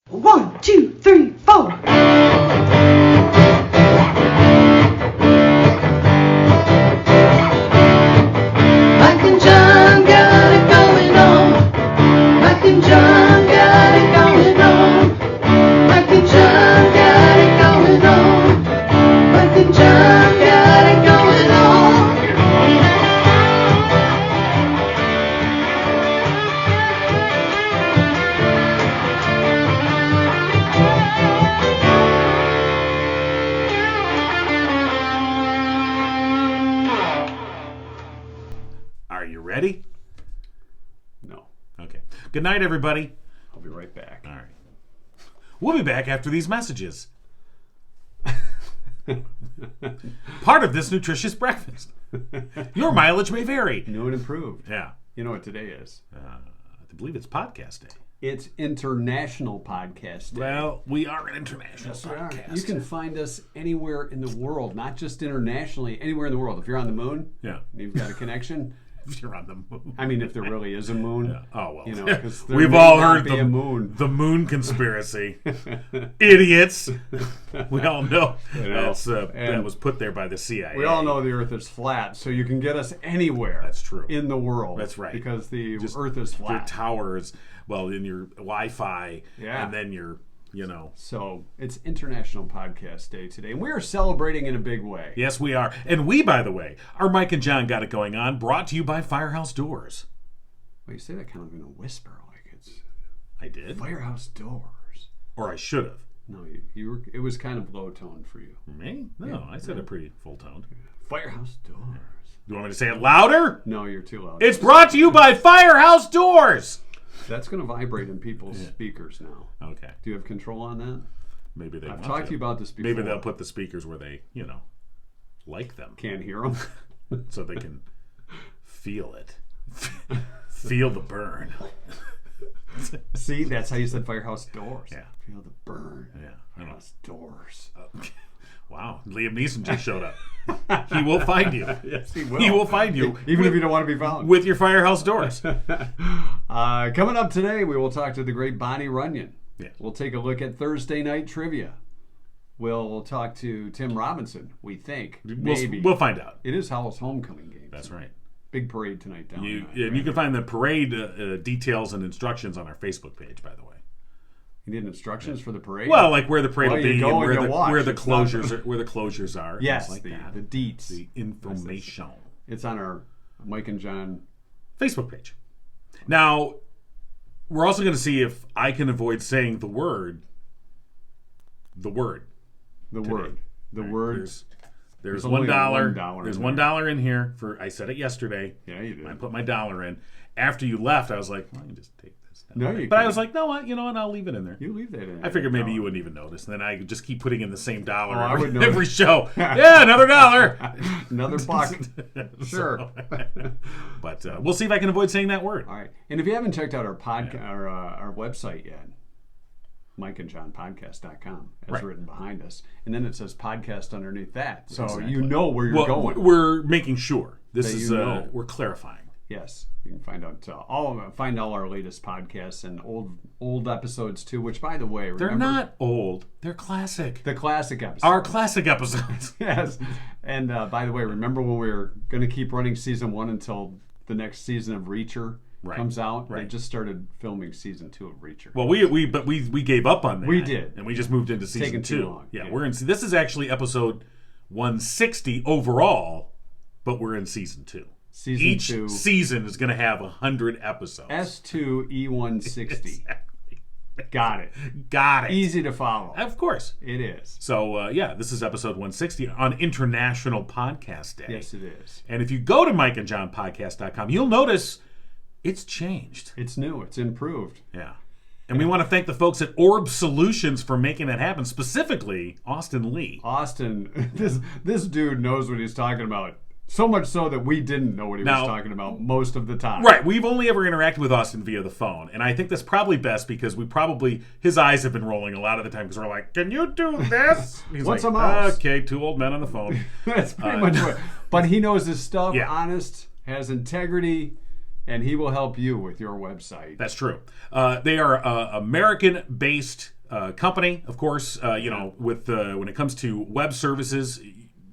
1, 2, 3, 4. Mike and John got it going on. Mike and John got it going on. Mike and John got it going on. Mike and John got it going on. Are you ready? No. Okay. Good night, everybody. I'll be right back. All right. We'll be back after these messages. Part of this nutritious breakfast. Your mileage may vary. New and improved. Yeah. You know what today is? I believe it's podcast day. It's International Podcast Day. Well, we are an international Yes, we are. podcast. You can find us anywhere in the world, not just internationally, anywhere in the world. If you're on the moon, Yeah. and you've got a connection. If you're on the moon. I mean, if there really is a moon. Yeah. Oh, well. You know, 'cause there We've may all not heard be a moon. the moon conspiracy. Idiots. We all know that was put there by the CIA. We all know the Earth is flat, so you can get us anywhere. That's true. In the world. That's right. Because the Just Earth is Your flat. towers, well, in your Wi-Fi, Yeah. and then your, So it's International Podcast Day today, and we are celebrating in a big way. Yes, we are. And we, by the way, are Mike and John Got It Going On, brought to you by Firehouse Doors. Well, you say that kind of in a whisper, like it's I did? Firehouse Doors. Or I should have. No, you were. It was kind of low toned for you. Me? No, I said it pretty full-toned. Firehouse Doors. You want me to say it louder? No, you're too loud. It's brought to you by Firehouse Doors! That's going to vibrate in people's speakers now. Okay. Do you have control on that? Maybe they I've want talked to you about this before. Maybe they'll put the speakers where they, like them. Can't hear them. So they can feel it. Feel the burn. See, that's how you said Firehouse Doors. Yeah. Feel the burn. Yeah. I don't know. Firehouse Doors. Wow. Liam Neeson just showed up. He will find you. Yes, he will. He will find you. Even if you don't want to be found. With your Firehouse Doors. Coming up today, we will talk to the great Bonnie Runyan. Yes. We'll take a look at Thursday night trivia. We'll talk to Tim Robinson, we think. Maybe. We'll find out. It is Howell's Homecoming game. That's right. Big parade tonight down You there. can find the parade details and instructions on our Facebook page, by the way. You need instructions for the parade? Well, like where the parade Well, will you be, go and and you watch. where the It's not- closures are. yes, things like the that. deets. The information. It's on our Mike and John. Facebook page. Now, we're also going to see if I can avoid saying the word. The Today. word. The Right, word. There's only $1. $1 There's in $1 in here for. I said it yesterday. Yeah, you did. I put my dollar in. After you left, I was like, well, I can just take this down. No, you But I can't. was like, no, you know what? I'll leave it in there. You leave that in. I figured maybe No. you wouldn't even notice. And then I just keep putting in the same dollar Oh, I would every, notice. every show. Yeah, another dollar. Another buck. Sure. But we'll see if I can avoid saying that word. All right. And if you haven't checked out our our website yet, mikeandjohnpodcast.com, as Right. written behind us. And then it says podcast underneath that. So Exactly. you know where you're Well, going. we're making sure. This That is you know. we're clarifying. Yes. You can find out all our latest podcasts and old episodes too, which by the way, They're remember not old. They're classic. the classic episodes. Our classic episodes. Yes. And by the way, remember when we were going to keep running season 1 until the next season of Reacher comes out? Right. They just started filming season 2 of Reacher. Well, we gave up on that. We did. and we just moved into season Taking 2. too long. Yeah, Yeah. we're in. This is actually episode 160 overall, but we're in season 2. Season Each 2. season is going to have 100 episodes. S2E160. Got it. Got it. Easy to follow. Of course. It is. So, this is episode 160 on International Podcast Day. Yes, it is. And if you go to mikeandjohnpodcast.com, you'll notice it's changed. It's new. It's improved. Yeah. And we want to thank the folks at Orb Solutions for making that happen, specifically Austin Lee. Austin, this dude knows what he's talking about. So much so that we didn't know what he was talking about most of the time. Right. We've only ever interacted with Austin via the phone. And I think that's probably best because his eyes have been rolling a lot of the time because we're like, can you do this? He's What's like, a mouse? Okay, 2 old men on the phone. That's pretty much what. But he knows his stuff, Yeah. honest, has integrity, and he will help you with your website. That's true. They are American-based company, of course. With when it comes to web services,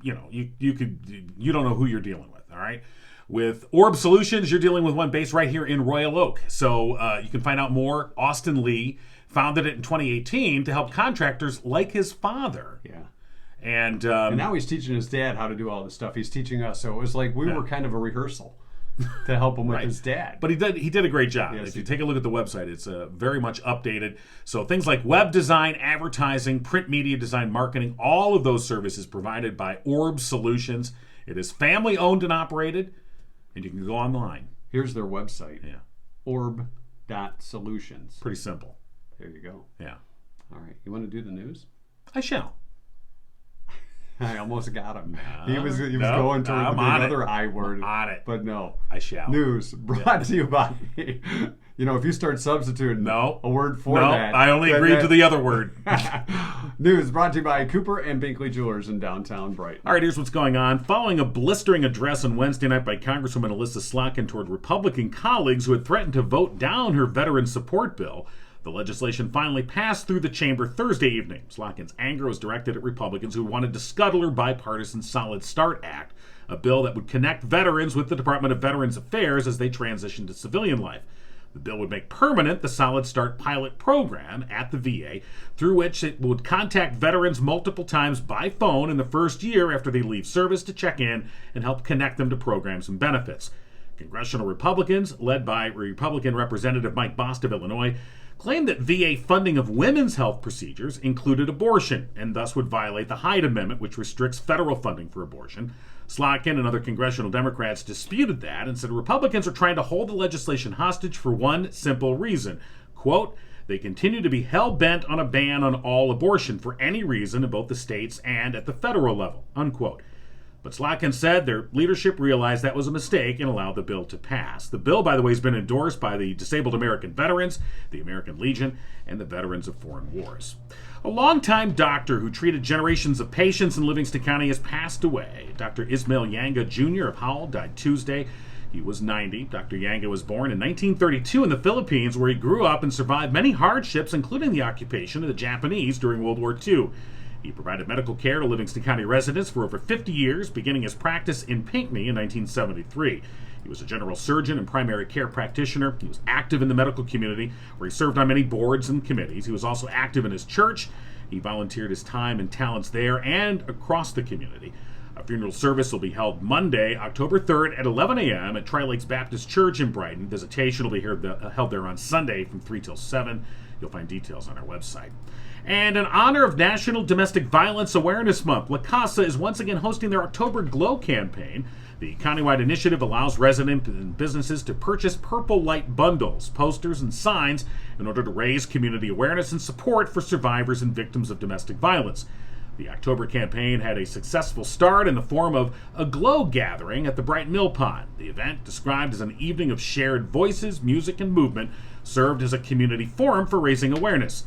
you don't know who you're dealing with. All right. With Orb Solutions, you're dealing with one based right here in Royal Oak. So you can find out more. Austin Lee founded it in 2018 to help contractors like his father. Yeah. And now he's teaching his dad how to do all this stuff. He's teaching us. So it was like we were kind of a rehearsal to help him with his dad. But he did a great job. Yes, if you take a look at the website, it's very much updated. So things like web design, advertising, print media design, marketing, all of those services provided by Orb Solutions. It is family owned and operated, and you can go online. Here's their website. Yeah. Orb.solutions. Pretty simple. There you go. Yeah. All right. You want to do the news? I shall. I almost got him. He was no, going toward the other I word. I'm on it. But no. I shall. News brought to you by, if you start substituting a word for that. I only agreed to the other word. News brought to you by Cooper and Binkley Jewelers in downtown Brighton. All right, here's what's going on. Following a blistering address on Wednesday night by Congresswoman Alyssa Slotkin toward Republican colleagues who had threatened to vote down her veteran support bill, the legislation finally passed through the chamber Thursday evening. Slotkin's anger was directed at Republicans who wanted to scuttle her bipartisan Solid Start Act, a bill that would connect veterans with the Department of Veterans Affairs as they transition to civilian life. The bill would make permanent the Solid Start pilot program at the VA, through which it would contact veterans multiple times by phone in the first year after they leave service to check in and help connect them to programs and benefits. Congressional Republicans, led by Republican Representative Mike Bost of Illinois, claimed that VA funding of women's health procedures included abortion and thus would violate the Hyde Amendment, which restricts federal funding for abortion. Slotkin and other congressional Democrats disputed that and said Republicans are trying to hold the legislation hostage for one simple reason. Quote, they continue to be hell-bent on a ban on all abortion for any reason in both the states and at the federal level, unquote. But Slotkin said their leadership realized that was a mistake and allowed the bill to pass. The bill, by the way, has been endorsed by the Disabled American Veterans, the American Legion, and the Veterans of Foreign Wars. A longtime doctor who treated generations of patients in Livingston County has passed away. Dr. Ismail Yanga Jr. of Howell died Tuesday. He was 90. Dr. Yanga was born in 1932 in the Philippines, where he grew up and survived many hardships, including the occupation of the Japanese during World War II. He provided medical care to Livingston County residents for over 50 years, beginning his practice in Pinckney in 1973. He was a general surgeon and primary care practitioner. He was active in the medical community, where he served on many boards and committees. He was also active in his church. He volunteered his time and talents there and across the community. A funeral service will be held Monday, October 3rd at 11 a.m. at Tri-Lakes Baptist Church in Brighton. Visitation will be held there on Sunday from 3 till 7. You'll find details on our website. And in honor of National Domestic Violence Awareness Month, La Casa is once again hosting their October Glow campaign. The countywide initiative allows residents and businesses to purchase purple light bundles, posters, and signs in order to raise community awareness and support for survivors and victims of domestic violence. The October campaign had a successful start in the form of a glow gathering at the Bright Mill Pond. The event, described as an evening of shared voices, music, and movement, served as a community forum for raising awareness.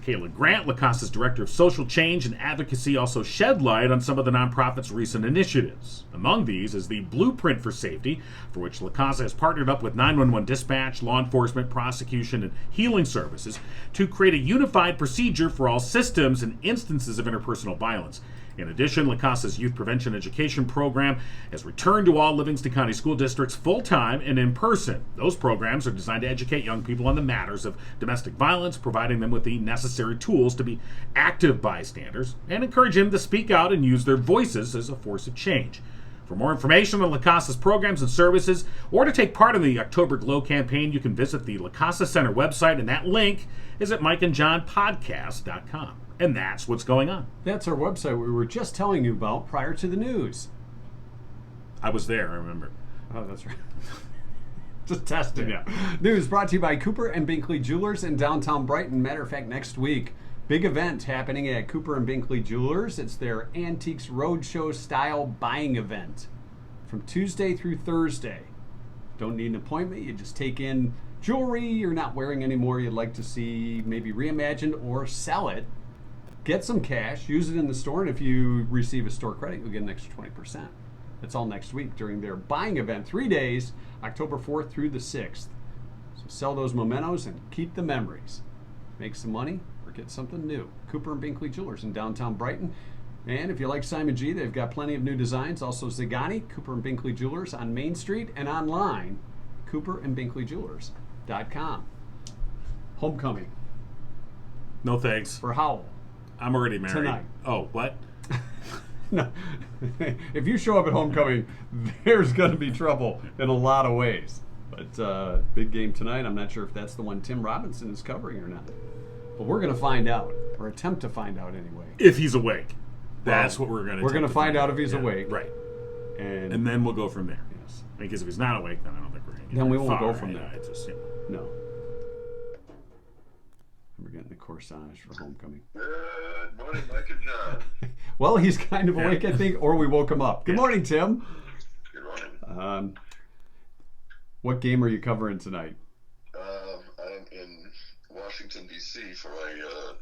Kayla Grant, La Casa's Director of Social Change and Advocacy, also shed light on some of the nonprofit's recent initiatives. Among these is the Blueprint for Safety, for which La Casa has partnered up with 911 dispatch, law enforcement, prosecution, and healing services to create a unified procedure for all systems and instances of interpersonal violence. In addition, La Casa's Youth Prevention Education Program has returned to all Livingston County school districts full-time and in person. Those programs are designed to educate young people on the matters of domestic violence, providing them with the necessary tools to be active bystanders, and encourage them to speak out and use their voices as a force of change. For more information on La Casa's programs and services, or to take part in the October Glow campaign, you can visit the La Casa Center website, and that link is at mikeandjohnpodcast.com. And that's what's going on. That's our website we were just telling you about prior to the news. I was there, I remember. Oh, that's right. Just testing you. News brought to you by Cooper and Binkley Jewelers in downtown Brighton. Matter of fact, next week, big event happening at Cooper and Binkley Jewelers. It's their Antiques Roadshow style buying event from Tuesday through Thursday. Don't need an appointment. You just take in jewelry you're not wearing anymore you'd like to see maybe reimagined or sell it. Get some cash, use it in the store, and if you receive a store credit, you'll get an extra 20%. That's all next week during their buying event, 3 days, October 4th through the 6th. So sell those mementos and keep the memories. Make some money or get something new. Cooper and Binkley Jewelers in downtown Brighton. And if you like Simon G, they've got plenty of new designs. Also Zagani, Cooper and Binkley Jewelers on Main Street, and online, cooperandbinkleyjewelers.com. Homecoming No thanks. for Howell. I'm already married. Tonight. Oh, what? No. If you show up at Homecoming, there's going to be trouble in a lot of ways. But big game tonight. I'm not sure if that's the one Tim Robinson is covering or not. But we're going to find out, or attempt to find out anyway. If he's awake. That's what we're going to We're going to find out if he's Yeah, awake. Right. And And then we'll go from there. yes. Because if he's not awake, then I don't think we're going to get Then we very won't go far. from Yeah, there. it's just, No. We're getting the corsage for Homecoming. Good morning, Mike and John. Well, he's kind of awake, I think, or we woke him up. Good Yeah. morning, Tim. Good morning. What game are you covering tonight? I'm in Washington, D.C. for my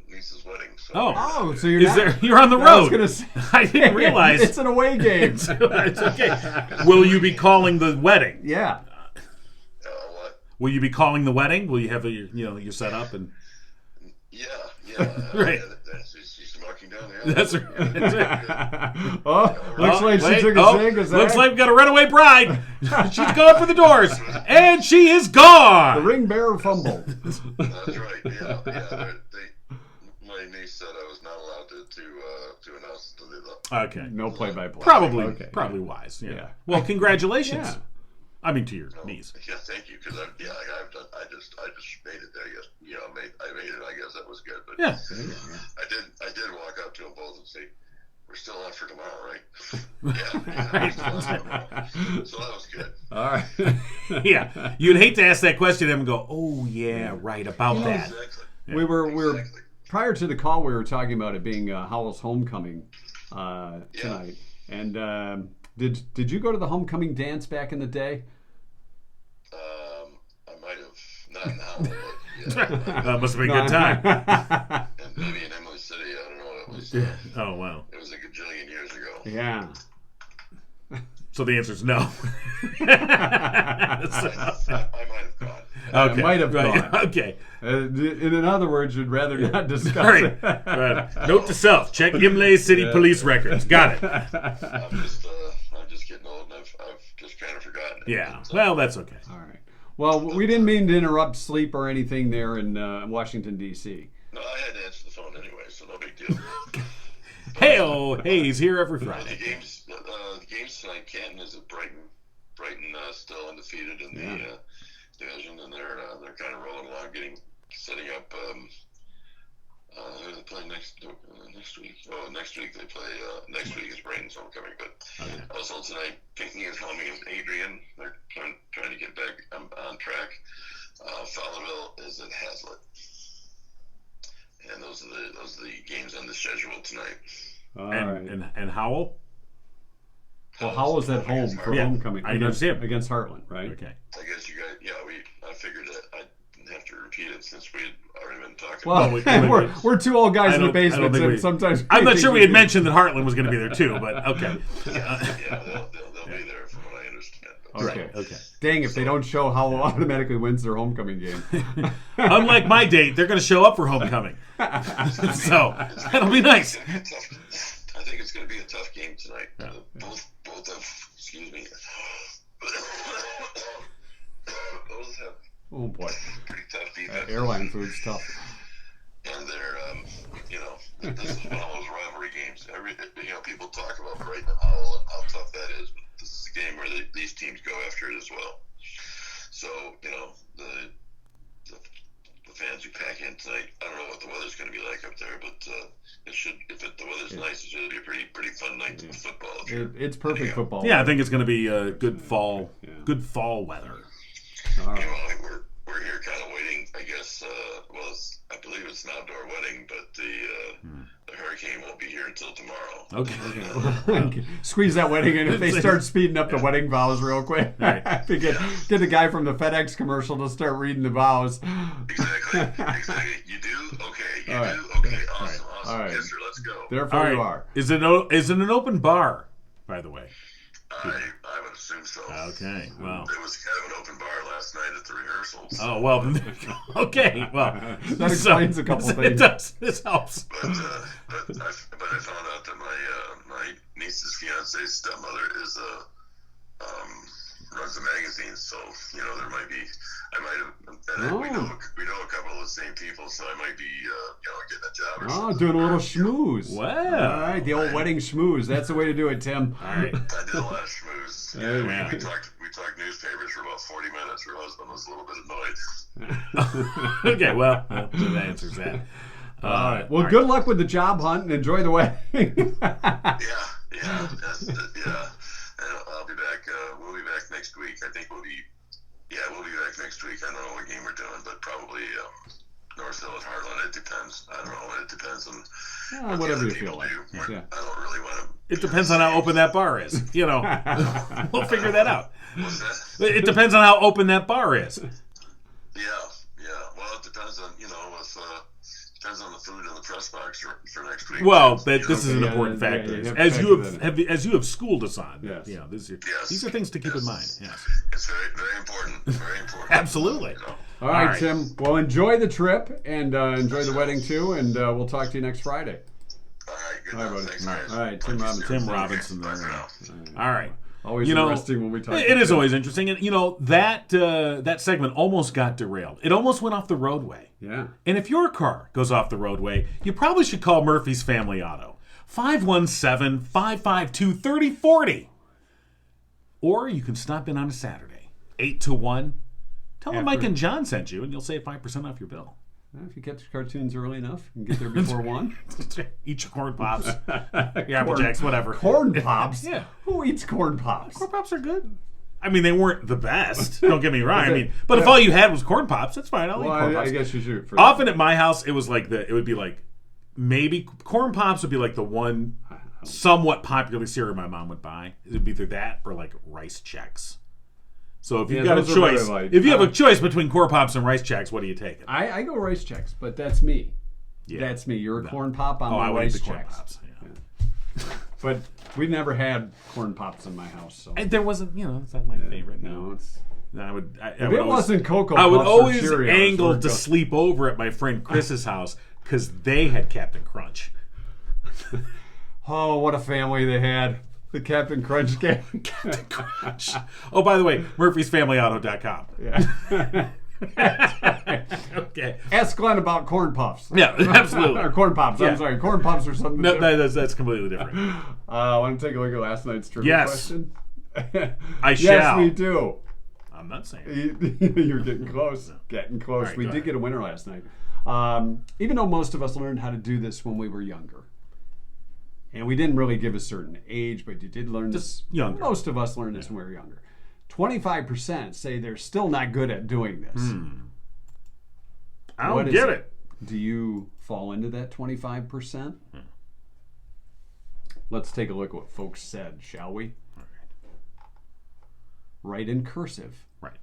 niece's wedding. So Oh, so you're Is not... there? You're on the I was road. gonna say, I didn't realize. it's an away game. It's okay. Will you be calling the wedding? Yeah. what? Will you be calling the wedding? Will you have your set up and? Yeah. Right. She's marking down there. That's right. Oh, looks like she Wait, took a zig. Is looks that like we got a runaway bride. She's going for the doors, and she is the gone. ring bearer fumble? That's right. Yeah. My niece said I was not allowed to announce to the. Okay. No play-by-play. Probably Okay. wise. Yeah. Yeah. Well, congratulations. Yeah. I mean, to your niece. Yeah, thank you. Because I just made it there. I made it. I guess that was good. But Yeah. I did walk up to them both and say, "We're still on for tomorrow, right?" yeah, we're still on for tomorrow. So that was good. All right. Yeah. You'd hate to ask that question to him and go, "Oh yeah, right about that." Exactly. We were Exactly. prior to the call. We were talking about it being Howell's Homecoming tonight. And did you go to the homecoming dance back in the day? I might have not in Howell, but yeah. That must have been a good time. And maybe in Emily City. I don't know. It was. Oh wow. It was a gajillion years ago. Yeah. So the answer is no. I might have gone. Okay. might have right. gone. Okay. In other words, you'd rather not discuss All right. it. Right. Note to self: check Imlay City Police records. Got it. I'm just getting old, and I've just kind of forgotten it. Yeah. But, Well, that's okay. All right. Well, we didn't mean to interrupt sleep or anything there in Washington, D.C. no, I had to answer the phone anyway, so no big deal. Hey, he's here every Friday. The games tonight. Canton is at Brighton. Brighton still undefeated in the division, and they're kind of rolling along, setting up. Who do they play next week? Oh, next week they play. Next week is Brighton's homecoming, but also tonight Pinckney is home against Adrian. They're trying to get back on track. Fowlerville is at Hazlitt, and those are the games on the schedule tonight. All right. And Howell? Well, Howell's at home for homecoming I understand. against Heartland, right? Okay. I guess you guys. Yeah, I figured that I didn't have to repeat it since we had already been talking. Well, we're two old guys in the I don't basement, think and sometimes I'm not sure we had mentioned that Heartland was going to be there too, but okay. Yeah, they'll be there from what I understand. But, Okay. Okay. Dang, if they don't show, Howell automatically wins their homecoming game. Unlike my date, they're going to show up for homecoming. So that'll be nice. I think it's going to be a tough game tonight. Both have, excuse me, both have Oh boy, pretty tough defense. airline food's tough. And they're, this is one of those rivalry games. People talk about Brighton and Howell and how tough that is, but this is a game where these teams go after it as well. So, the fans who pack in tonight, I don't know what the weather's going to be like up there, but it should. If the weather's nice, it should be a pretty fun night of football. It's perfect football. Yeah, I think it's going to be good fall weather. All right. We're here kind of waiting, I guess. I believe it's an outdoor wedding, but the hurricane won't be here until tomorrow. Okay. Squeeze that wedding in. If they start speeding up the wedding vows real quick, Right. get the guy from the FedEx commercial to start reading the vows. Exactly. You do? Okay. All right. Do? Okay. Awesome. All right. Yes, sir. Let's go. Therefore, All you right. are. Is it an open bar, by the way? I would assume so. Okay, well. It was kind of an open bar last night at the rehearsals. Oh, well, okay, well. That explains a couple It things. does. This helps. But I found out that my niece's fiance's stepmother is runs the magazine, so there might be. I might have. And we know a couple of the same people, so I might be getting a job. Or something. Doing a little schmooze. Wow. All right, the old wedding schmooze. That's the way to do it, Tim. All right. I did a lot of schmooze. Yeah. We talked newspapers for about 40 minutes. Her husband was a little bit annoyed. Okay, well, that answers that. All right. Well, good luck with the job hunt and enjoy the wedding. Yeah. And I'll be back. We'll be back next week. I think we'll be back next week. I don't know what game we're doing, but probably Northville at Heartland. It depends. I don't know. It depends on what whatever the you other people feel like. do. Yeah. I don't really want to. It depends on how open that bar is. We'll figure that out. What's that? It depends on how open that bar is. Yeah. Well, it depends on depends on the food in the press box for next week. Well, this is an Yeah, important yeah, factor. yeah, As you have schooled us on. Yes. These are things to keep in mind. Yes. It's very, very important. Very important. Absolutely. All right, right. Tim. Well, enjoy the trip and enjoy the wedding too, and we'll talk to you next Friday. All right. Good All right, night. buddy. Thanks, All right. guys. All right, Tim Talk to you Robinson. soon. Tim Robinson. Bye for now. All right. Always interesting when we talk. It is always interesting, and that segment almost got derailed. It almost went off the roadway. Yeah. And if your car goes off the roadway, you probably should call Murphy's Family Auto. 517-552-3040. Or you can stop in on a Saturday, 8 to 1. Tell them Mike and John sent you, and you'll save 5% off your bill. Well, if you catch cartoons early enough, you can get there before 1. Eat your corn pops, your Apple Jacks, whatever. Corn pops? Yeah. Who eats corn pops? Corn pops are good. I mean, they weren't the best. Don't get me wrong. But if all you had was corn pops, that's fine. I'll eat corn pops. I guess you should. Often at my house, it would be like maybe corn pops would be like the one somewhat popular cereal my mom would buy. It would be either that or like rice checks. So if you've got a choice, if you have a choice between corn pops and rice checks, what do you take? I go rice checks, but that's me. Yeah. That's me. You're a corn pop. I'm I a would eat rice the corn checks. pops. Yeah. But we've never had corn pops in my house. So And there wasn't, it's not my favorite. no, it's. I would. If it wasn't Cocoa I would Puffs or always Cheerios, angle we're to good. sleep over at my friend Chris's house because they had Captain Crunch. Oh, what a family they had. The Captain Crunch game. Captain Crunch. Oh, by the way, murphysfamilyauto.com. Yeah. Okay. Ask Glenn about corn puffs. Yeah, absolutely. Or corn pops. Yeah. I'm sorry. Corn puffs or something No, different. that's completely different. Want to take a look at last night's trivia Yes. question? I Yes, shall. we do. I'm not saying. You're getting close. Getting close. right, We go did ahead. get a winner last night. Even though most of us learned how to do this when we were younger. And we didn't really give a certain age, but you did learn this. younger. Most of us learned this when we were younger. 25% say they're still not good at doing this. I What don't is get it? it. Do you fall into that 25%? Let's take a look at what folks said, shall we? Write in cursive. Right.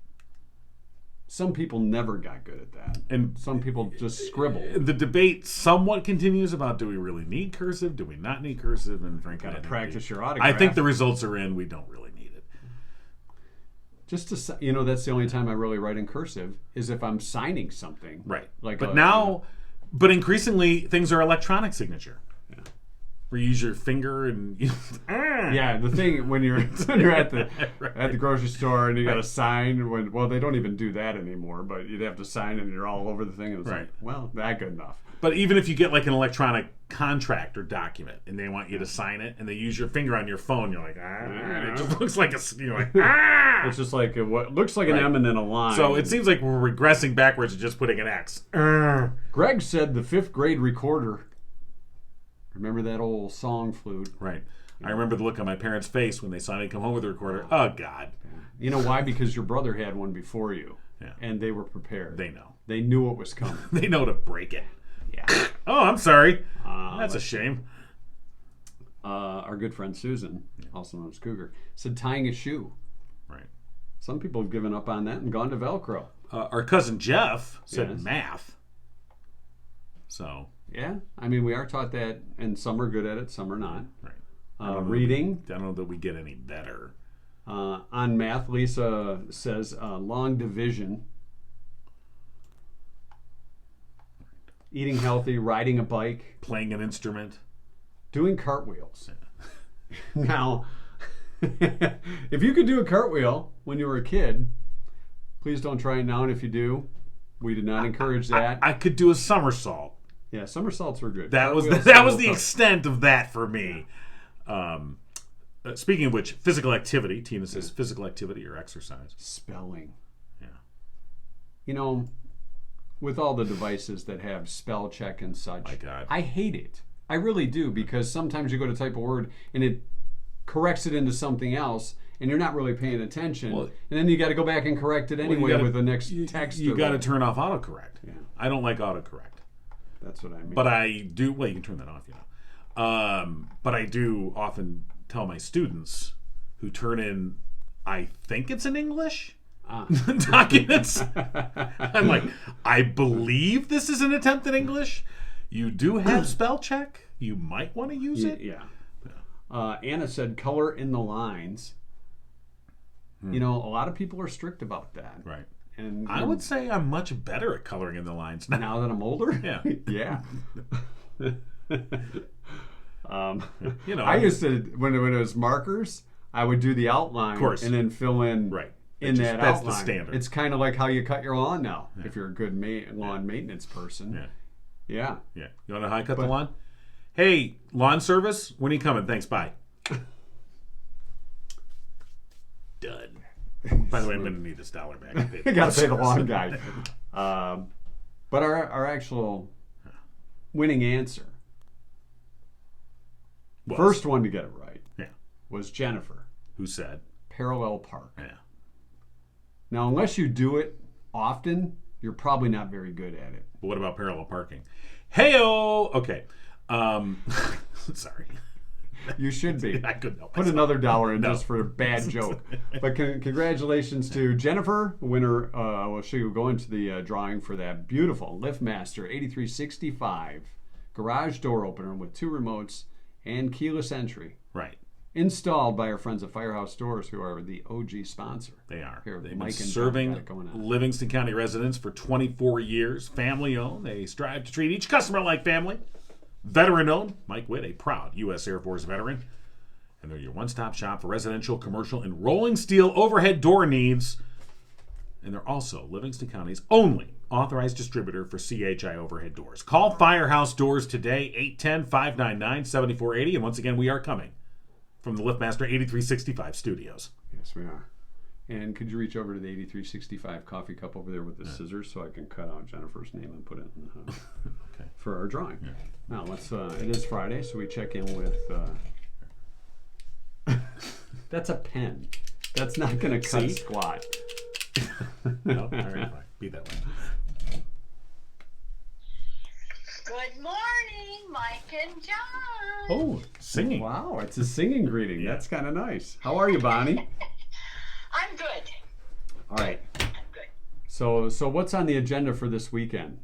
Some people never got good at that. And Some people just scribble. the debate somewhat continues about do we really need cursive? Do we not need cursive? And frankly, Gotta I think practice your I autograph. think the results are in. We don't really need it. Just to, that's the only time I really write in cursive is if I'm signing something. Right. Like But increasingly, things are electronic signature. Yeah. Where you use your finger and Yeah, the thing when you're at the Right. at the grocery store and you got to sign well they don't even do that anymore, but you'd have to sign and you're all over the thing and it's Right. like, well, that good enough. But even if you get like an electronic contract or document and they want you to sign it and they use your finger on your phone, you're like, it just looks like you're like, It's just like what looks like an Right. M and then a line. So it seems like we're regressing backwards to just putting an X. Greg said the 5th grade recorder. Remember that old song flute? Right. I remember the look on my parents' face when they saw me come home with a recorder. Oh, God. You know why? Because your brother had one before you. Yeah. And they were prepared. They know. They knew it was coming. They know to break it. Yeah. Oh, I'm sorry. That's a shame. Our good friend Susan, also known as Cougar, said tying a shoe. Right. Some people have given up on that and gone to Velcro. Our cousin Jeff said Yes. math. So, Yeah, I mean, we are taught that, and some are good at it, some are not. right. Reading. I don't know that we get any better. On math, Lisa says long division. Eating healthy, riding a bike, Playing an instrument. doing cartwheels. Now, if you could do a cartwheel when you were a kid, please don't try it now. And if you do, we did not encourage that. I could do a somersault. Yeah, somersaults were good. That was Cartwheels, that was a the little extent of that for me. Speaking of which, physical activity. Tina says physical activity or exercise. spelling. Yeah. You know, with all the devices that have spell check and such, My God. I hate it. I really do, because sometimes you go to type a word and it corrects it into something else, and you're not really paying attention. Well, and then you got to go back and correct it anyway with the next text. You or got to the- turn off autocorrect. Yeah. I don't like autocorrect. That's what I mean. But I do. Well, you can turn that off, you know. But I do often tell my students who turn in, I think it's in English, documents. I'm like, I believe this is an attempt at English. You do have spell check. You might want to use it. Yeah. Anna said color in the lines. You know, a lot of people are strict about that. Right. And I would say I'm much better at coloring in the lines now. now that I'm older. Yeah. Yeah. You know, I used to, when it was markers, I would do the outline, Of course. and then fill in Right. in that That's outline. the standard. It's kind of like how you cut your lawn now, if you're a good lawn maintenance person. Yeah. Yeah. Yeah. You want to know how I cut the lawn? Hey, lawn service, when are you coming? Thanks, bye. Done. By the way, I'm going to need this $1 back. You got to pay the lawn guy. But our actual winning answer, first one to get it right, was Jennifer. Who said? Parallel park. Yeah. Now, unless you do it often, you're probably not very good at it. But what about parallel parking? Hey-o! Okay. Sorry. You should be. I couldn't help Put myself. another $1 in just for a bad joke. But congratulations to Jennifer, winner. Well, she will go into the drawing for that beautiful LiftMaster 8365 garage door opener with 2 remotes and keyless entry. Right. Installed by our friends at Firehouse Doors, who are the OG sponsor. They are. Here, They've Mike been and serving John got it going on. Livingston County residents for 24 years. Family-owned. They strive to treat each customer like family. Veteran-owned. Mike Witt, a proud U.S. Air Force veteran. And they're your one-stop shop for residential, commercial, and rolling steel overhead door needs. And they're also Livingston County's only authorized distributor for CHI overhead doors. Call Firehouse Doors today, 810-599-7480. And once again, we are coming from the LiftMaster 8365 studios. Yes, we are. And could you reach over to the 8365 coffee cup over there with the scissors so I can cut out Jennifer's name and put it in Okay. for our drawing? Yeah. Now, let's. It is Friday, so we check in with... That's a pen. That's not going to cut See? squat. No? All right, fine. Be that way. Good morning, Mike and John. Oh, singing. Wow, it's a singing greeting. That's kind of nice. How are you, Bonnie? I'm good. All right. I'm good. So what's on the agenda for this weekend?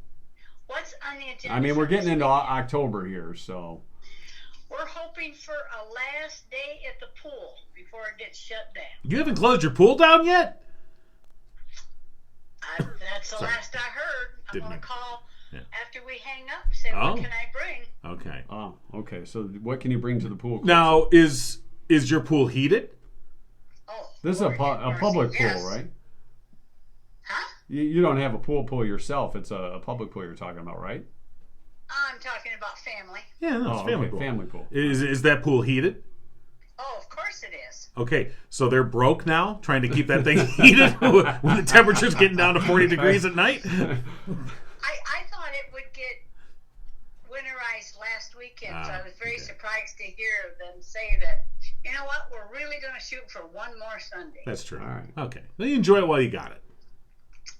What's on the agenda? I mean, for we're getting this into weekend? October here, so... We're hoping for a last day at the pool before it gets shut down. You haven't closed your pool down yet? That's the last I heard. I'm Didn't going mean- to call Yeah. after we hang up and say, Oh. what can I bring? Okay. Oh, okay. So what can you bring to the pool? Now, is your pool heated? Oh, This is a Lord have mercy. public Yes. pool, right? Huh? You don't have a pool yourself. It's a public pool you're talking about, right? I'm talking about family. Yeah, no, it's Oh, family okay, pool. family pool. Is that pool heated? Oh, of course it is. Okay, so they're broke now, trying to keep that thing heated when the temperature's getting down to 40 degrees at night? I thought it would get winterized last weekend, so I was very surprised to hear them say that, you know what, we're really going to shoot for one more Sunday. That's true. All right. Okay. Well, you enjoy it while you got it.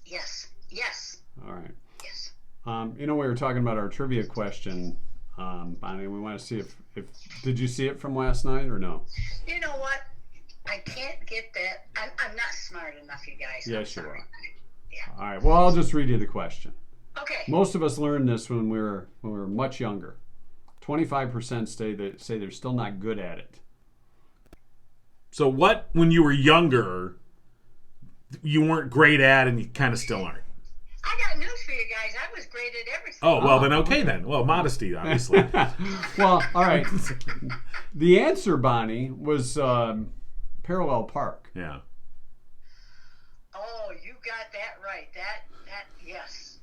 Yes, yes, All right. yes. We were talking about our trivia question, Bonnie. We want to see if did you see it from last night or no? You know what? I can't get that. I'm not smart enough, you guys. Yes, I'm you sorry. are. Yeah. All right. Well, I'll just read you the question. Okay. Most of us learned this when we were much younger. 25% say they're still not good at it. So what, when you were younger, you weren't great at and you kind of still aren't? I got news for you guys. I was great at everything. Oh, well, then okay then. Well, modesty, obviously. Well, all right. The answer, Bonnie, was parallel park. Yeah. Oh, you got that right. Yes.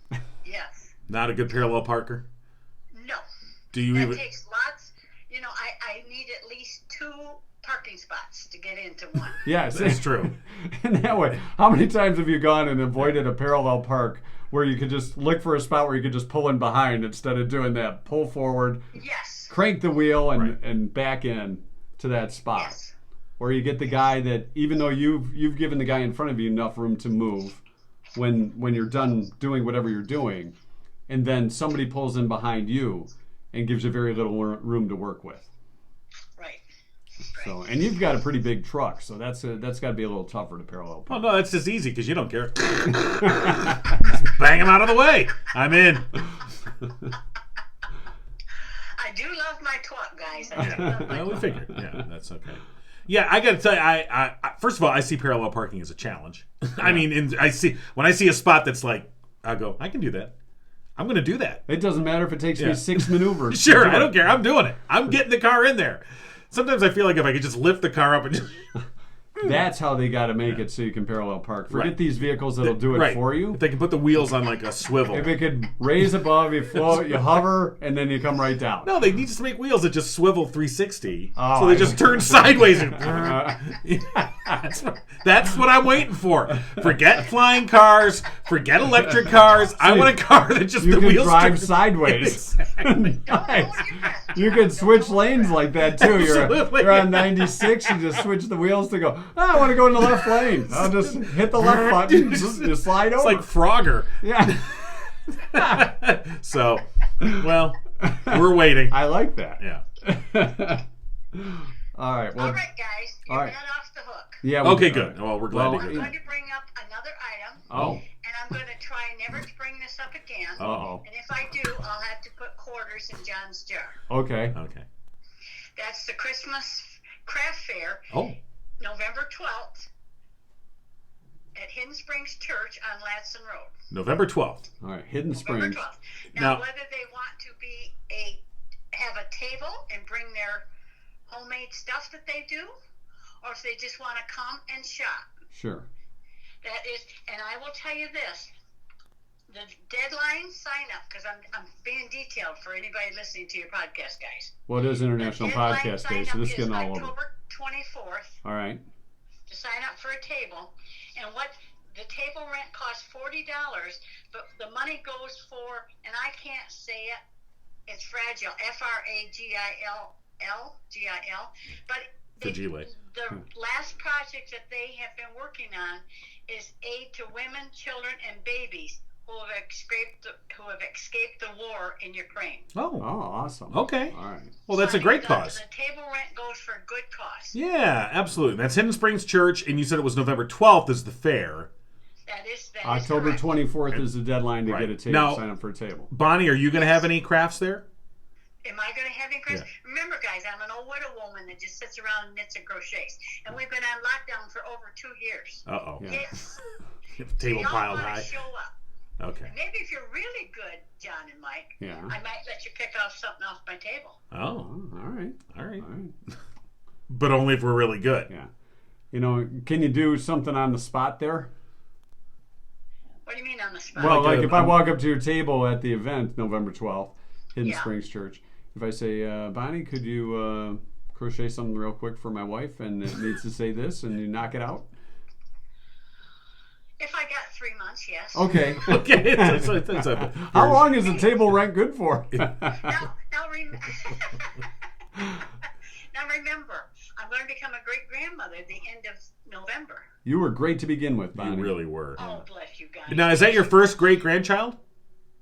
Yes. Not a good parallel parker? No. Do you That even... takes lots. I need at least 2 parking spots to get into one. Yes, That's true. And that way, how many times have you gone and avoided a parallel park where you could just look for a spot where you could just pull in behind instead of doing that pull forward, Yes. crank the wheel, and, Right. and back in to that spot? Yes. Or you get the guy that, even though you've given the guy in front of you enough room to move, when you're done doing whatever you're doing, and then somebody pulls in behind you and gives you very little room to work with. Right. So, and you've got a pretty big truck, so that's got to be a little tougher to parallel Well, park. no, that's just easy because you don't care. Just bang them out of the way. I'm in. I do love my truck, guys. I do love my Well, we truck. figured. Yeah, that's okay. Yeah, I got to tell you, I first of all, I see parallel parking as a challenge. I mean, when I see a spot that's like, I go, I can do that. I'm going to do that. It doesn't matter if it takes Yeah. me 6 maneuvers. Sure, I don't care. I'm doing it. I'm getting the car in there. Sometimes I feel like if I could just lift the car up and just... That's how they got to make it so you can parallel park. Forget Right. these vehicles that'll do it Right. for you. If they can put the wheels on like a swivel. If it could raise above, you float, you hover, and then you come right down. No, they need to make wheels that just swivel 360. Oh, so they I just see. turn sideways. And that's what I'm waiting for. Forget flying cars. Forget electric cars. I want a car that just You the can wheels drive turn- sideways. Exactly. Nice. You could switch lanes like that too. Absolutely. You're on 96, you just switch the wheels to go, I want to go in the left lane. I'll just hit the left button, just slide over. It's like Frogger. Yeah. So, well, we're waiting. I like that. Yeah. All right. Well, All right, guys. You're all right. not off the hook. yeah. Okay, good. Well, we're glad Well, to I'm hear going that. to bring up another item, Oh. and I'm going to try never to bring this up again. Uh-oh. And if I do, I'll have to put quarters in John's jar. Okay. Okay. That's the Christmas Craft Fair, Oh. November 12th, at Hidden Springs Church on Latson Road. November 12th. All right. Hidden November Springs. 12th. Now- Now, whether they want to have a table and bring their homemade stuff that they do, or if they just want to come and shop. Sure. That is, and I will tell you this: the deadline sign up, because I'm being detailed for anybody listening to your podcast, guys. What is International The deadline Podcast sign Day? So up this is is getting all over. October 24th All right. to sign up for a table, and what the table rent costs $40, but the money goes for, and I can't say it. It's fragile. FRAGILL, but Fragile. the last project that they have been working on is aid to women, children, and babies who have escaped the war in Ukraine. Oh, Oh. awesome. Okay. All right. Well, that's a great cause. The table rent goes for a good cause. Yeah, absolutely. That's Hidden Springs Church, and you said it was November 12th is the fair. That is October correct. 24th is the deadline to Right. get a table. Now- Sign up for a table. Bonnie, are you going to have any crafts there? Am I going to have any Christmas? Remember, guys, I'm an old widow woman that just sits around and knits and crochets. And we've been on lockdown for over 2 years. Uh-oh. Yeah. Yes. Table Y'all piled want high. to show up. Okay. Maybe if you're really good, John and Mike, Yeah. I might let you pick off something off my table. Oh, Oh, all right. all right. All right. But only if we're really good. Yeah. You know, can you do something on the spot there? What do you mean on the spot? Well, Like like a- if I walk up to your table at the event, November 12th, Hidden Yeah. Springs Church, if I say, Bonnie, could you crochet something real quick for my wife and it needs to say this, and you knock it out? If I got 3 months, yes. Okay. Okay. It's a- How long is the table rent good for? Now remember, I'm going to become a great grandmother at the end of November. You were great to begin with, Bonnie. You really were. Oh, bless you guys. Now, is that your first great-grandchild?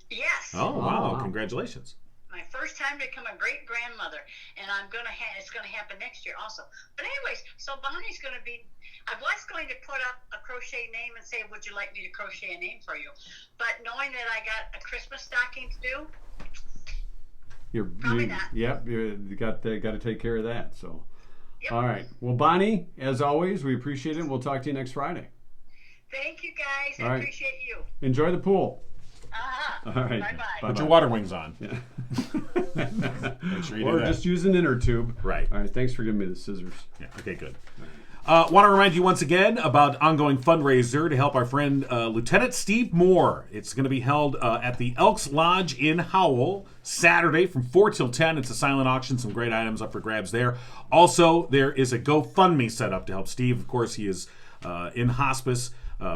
Yes. Oh, wow. wow. Congratulations. My first time to become a great grandmother, and it's going to happen next year also. But anyways, so Bonnie's going to be. I was going to put up a crochet name and say, "Would you like me to crochet a name for you?" But knowing that I got a Christmas stocking to do, Probably not. Yep, you got to take care of that. So, Yep. All right. Well, Bonnie, as always, we appreciate it. We'll talk to you next Friday. Thank you, guys. All I right. appreciate you. Enjoy the pool. Uh-huh. All right. Bye-bye. Put your water wings on. Yeah. Make sure you do Or that. just use an inner tube. Right. All right. Thanks for giving me the scissors. Yeah, okay, good. Want to remind you once again about ongoing fundraiser to help our friend Lieutenant Steve Moore. It's going to be held at the Elks Lodge in Howell Saturday from 4 till 10. It's a silent auction, some great items up for grabs there. Also, there is a GoFundMe set up to help Steve. Of course, he is in hospice,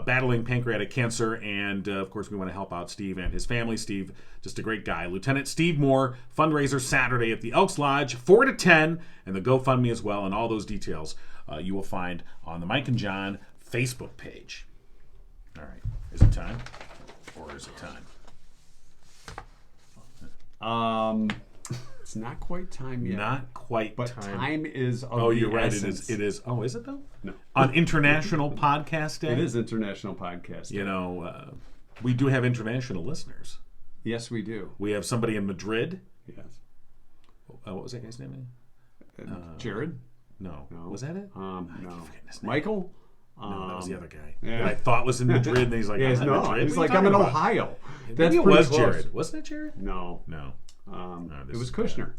battling pancreatic cancer, and of course, we want to help out Steve and his family. Steve, just a great guy. Lieutenant Steve Moore, fundraiser Saturday at the Elks Lodge, 4 to 10, and the GoFundMe as well, and all those details you will find on the Mike and John Facebook page. All right. Is it time? Or is it time? It's not quite time yet. Not quite But time. time is of Oh, the you're right. essence. It is. Oh, is it though? No. On International Podcast Day? It is International Podcast Day. You know, we do have international listeners. Yes, we do. We have somebody in Madrid. Yes. What was that guy's name? Jared? No. No. Was that it? No. forgetting his name. Michael? No, that was the other guy. yeah. That I thought was in Madrid, and he's like, Yes, I'm not in no. Madrid. He's What are like, you I'm in talking about? Ohio. Maybe That's it pretty was close. Jared. Wasn't it Jared? No. No. It this was is Kushner.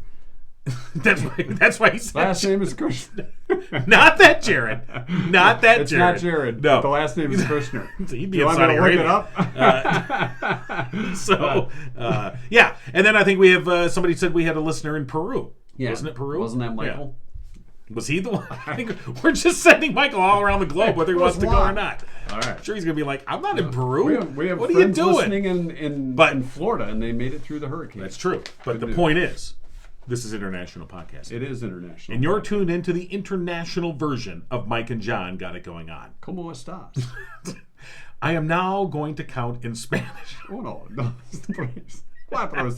That's why he said Last name is Kushner. Not that Jared. Not that It's Jared. not Jared. No. The last name is Kushner. So he'd Do be you in want me to Saudi look Arabia. it up? Yeah. And then I think we have somebody said we had a listener in Peru. Yeah. Wasn't it Peru? Wasn't that Michael? Yeah. Was he the one? I think we're just sending Michael all around the globe, whether he wants to go or not. All right. I'm sure he's going to be like, I'm not in Peru. We have what are you friends doing? listening in Florida, and they made it through the hurricane. That's true. But the news. point is, this is International Podcast. It is international. And you're tuned into the international version of Mike and John Got It Going On. Como estás? I am now going to count in Spanish. Oh, no. Please. 4, 5.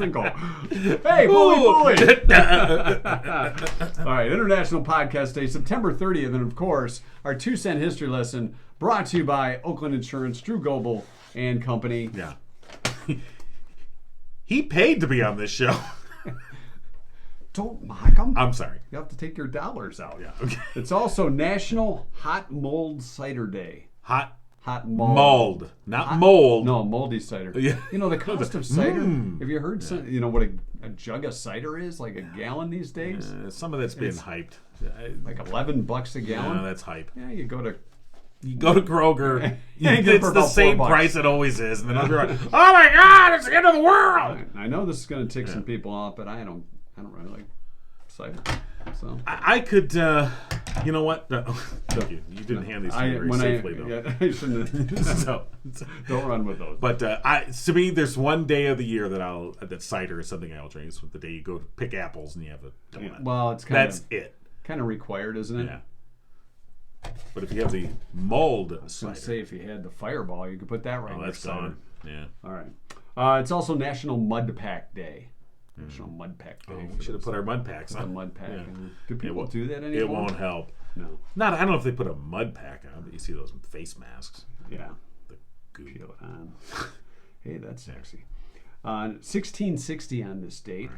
Hey, bully. All right, International Podcast Day, September 30th. And, of course, our 2-cent history lesson brought to you by Oakland Insurance, Drew Goebel and Company. Yeah. He paid to be on this show. Don't mock him. I'm sorry. You have to take your dollars out. Yeah. Okay. It's also National Hot Mold Cider Day. Hot Hot mold. mold, not mold. No, moldy cider. Yeah. You know, the cost of cider. Have you heard some, you know what a jug of cider is? Like a gallon these days? Some of that's been hyped. Like $11 a gallon? No, that's hype. Yeah, you go to You go to Kroger, You get it it's for the about same $4. price it always is, and then I'll be like, "Oh my God, it's the end of the world!" I know this is going to tick some people off, but I don't really like cider. So I could, you know what? No, you didn't hand these to me very safely, though. Yeah, I shouldn't. So, Don't run with those. but to me, there's one day of the year that cider is something I'll drink. It's the day you go to pick apples and you have a donut. Well, it's That's it. kind of required, isn't it? Yeah. But if you have the mold I was cider, going to say, if you had the Fireball, you could put that right in that's your cider. gone. Yeah. All right. It's also National Mud Pack Day. National Mud Pack Day. We should have put our mud packs a on. mud pack. Yeah. In. Do people won't- do that anymore? It won't help. No. I don't know if they put a mud pack on, but you see those face masks. Yeah. The goo. Peel it on. Hey, that's sexy. 1660 on this date,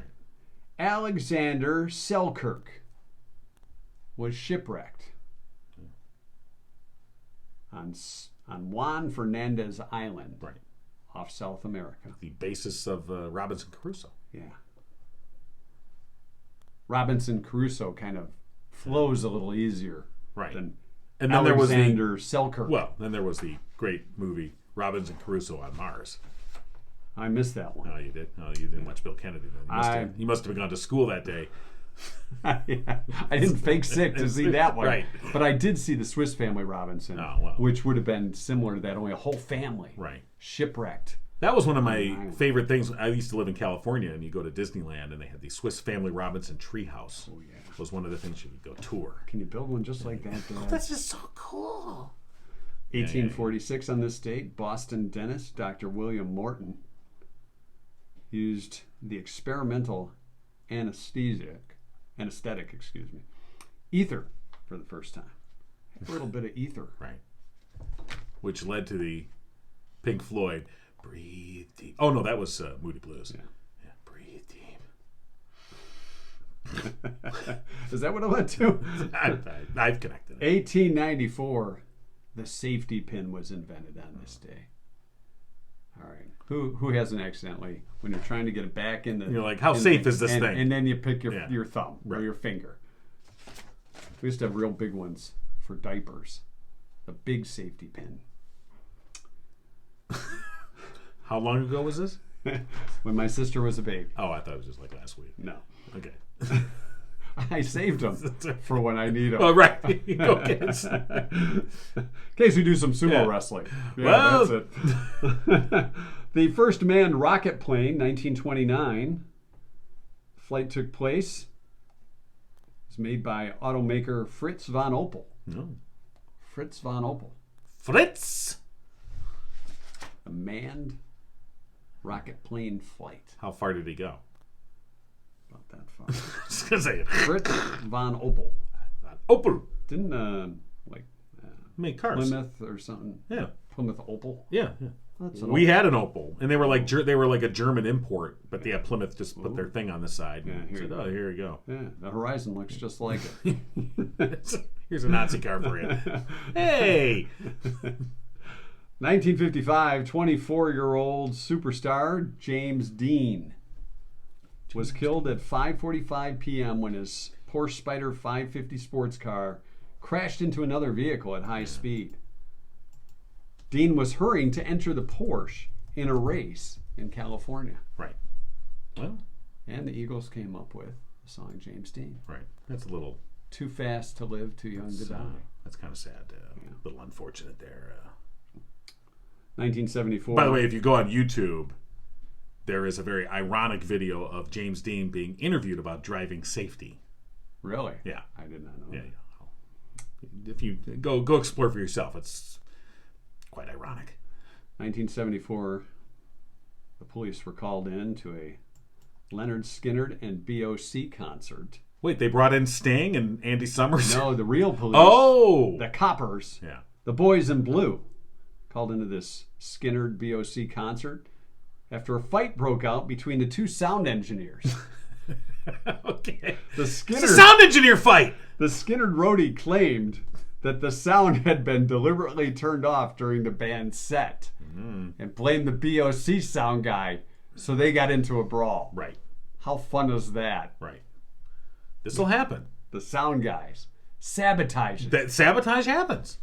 Alexander Selkirk was shipwrecked on Juan Fernandez Island, Right. off South America. The basis of Robinson Crusoe. Yeah. Robinson Crusoe kind of flows a little easier Right. than And then there was Alexander Selkirk. then there was the great movie Robinson Crusoe on Mars. I missed that one. Oh, you did? Oh, you didn't watch Bill Kennedy then. You must have gone to school that day. Yeah, I didn't fake sick to see that one. Right. But I did see the Swiss Family Robinson, Oh, well. which would have been similar to that, only a whole family Right. shipwrecked. That was one of my favorite things. I used to live in California, and you go to Disneyland, and they had the Swiss Family Robinson treehouse. Oh, yeah. Was one of the things you could go tour. Can you build one just like that, Dad? That's just so cool. 1846 on this date, Boston dentist Dr. William Morton used the experimental anesthetic, ether for the first time. A little bit of ether. Right. Which led to the Pink Floyd, Breathe Deep. Oh, no, that was Moody Blues. Yeah. Breathe Deep. Is that what it led to? I've connected it. 1894, the safety pin was invented on this day. All right. Who hasn't accidentally, when you're trying to get it back in the... You're like, how safe is this thing? And then you pick your thumb or Right. your finger. We used to have real big ones for diapers. A big safety pin. How long ago was this? When my sister was a baby. Oh, I thought it was just like last week. No. Okay. I saved them for when I need them. Oh, right. Go kids. In case we do some sumo wrestling. Yeah, Well- that's it. The first manned rocket plane, 1929. Flight took place. It was made by automaker Fritz von Opel. No. Fritz von Opel. Fritz! A manned rocket plane flight. How far did he go? About that far. I was going to say, Fritz von Opel. Opel. Didn't, Make cars. Plymouth or something? Yeah. Plymouth Opel? Yeah. That's an We Opel. had an Opel, and they were like a German import, but Plymouth just put their thing on the side. Yeah, And here said, you oh, go. here you go. Yeah, the Horizon looks just like it. Here's a Nazi car for you. Hey! 1955, 24-year-old superstar James Dean was killed at 5:45 p.m. when his Porsche Spyder 550 sports car crashed into another vehicle at high speed. Dean was hurrying to enter the Porsche in a race in California. Right. Well, And the Eagles came up with the song James Dean. right. That's a little... Too fast to live, too young to die. That's kind of sad. A little unfortunate there. 1974. By the way, if you go on YouTube, there is a very ironic video of James Dean being interviewed about driving safety. Really? Yeah. I did not know Yeah. that. If you go explore for yourself, it's quite ironic. 1974, the police were called in to a Leonard Skinner and BOC concert. Wait, they brought in Sting and Andy Summers? No, the real police. Oh! The coppers. Yeah. The boys in blue called into this Skinner BOC concert after a fight broke out between the two sound engineers. Okay. The It's Skinner, a sound engineer fight! the Skinner roadie claimed that the sound had been deliberately turned off during the band's set and blamed the BOC sound guy, so they got into a brawl. Right. How fun is that? Right. This will happen. The sound guys sabotaging. That sabotage happens.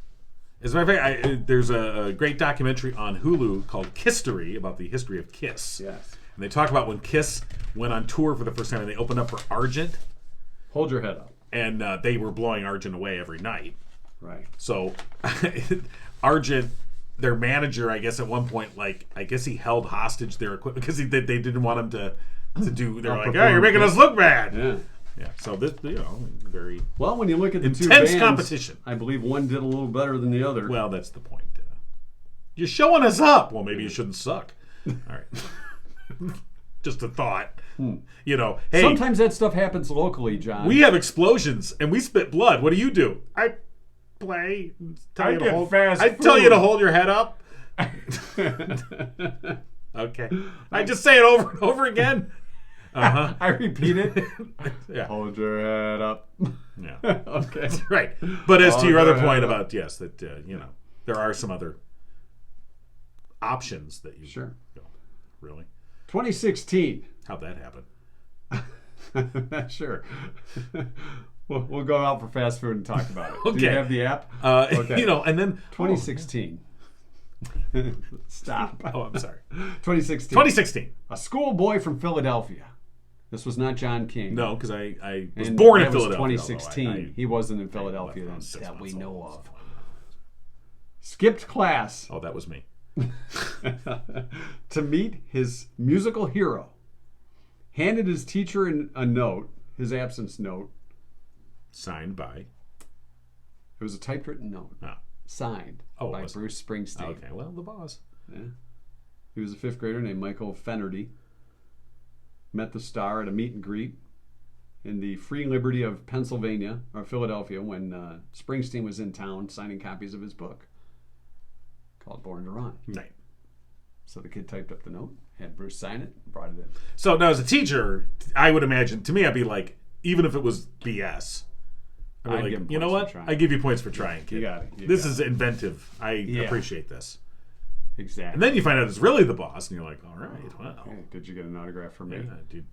As a matter of fact, there's a great documentary on Hulu called Kisstory about the history of Kiss. Yes. And they talk about when Kiss went on tour for the first time and they opened up for Argent, Hold your head up. and they were blowing Argent away every night. Right. So Argent, their manager, I guess at one point, like, I guess he held hostage their equipment because they didn't want him to do. They're like, oh, you're making us look bad. Yeah. Yeah. So this, very Well, when you look at the two intense bands, competition. I believe one did a little better than the other. Well, that's the point. You're showing us up. Well, maybe you shouldn't suck. All right. Just a thought. Hey, Sometimes that stuff happens locally, John. we have explosions and we spit blood. What do? I play. Tell I you to get hold, fast I tell you to food. hold your head up. Okay. I just say it over and over again. Uh-huh. I repeat it. Yeah. Hold your head up. Yeah. Okay. Right. But as to Hold your other your point head up. about, yes, that, there are some other options that you Sure. go. Really? 2016. How'd that happen? Not sure. We'll go out for fast food and talk about it. Do you Okay. have the app? Okay. And then 2016. Stop. Oh, I'm sorry. 2016. 2016. A schoolboy from Philadelphia. This was not John King. No, because I was And born in that was Philadelphia. 2016. although He wasn't in Philadelphia I then, was 6 that we months know old, of. so- Skipped class Oh, that was me. to meet his musical hero. Handed his teacher a note, his absence note. Signed by. It was a typewritten note, Oh, signed Oh, it by was- Bruce Springsteen. okay. Well, the boss. Yeah. He was a fifth grader named Michael Fennerty. Met the star at a meet and greet in the Free Liberty of Pennsylvania, or Philadelphia, when Springsteen was in town signing copies of his book called Born to Run. Right. So the kid typed up the note, had Bruce sign it, and brought it in. So now, as a teacher, I would imagine, to me, I'd be like, even if it was BS. I'd be I'd like, give him you know points what? for trying. I give you points for trying, kid. You got it. This is inventive. I appreciate this. Exactly. And then you find out it's really the boss, and you're like, all right, well. Hey, did you get an autograph from me? Can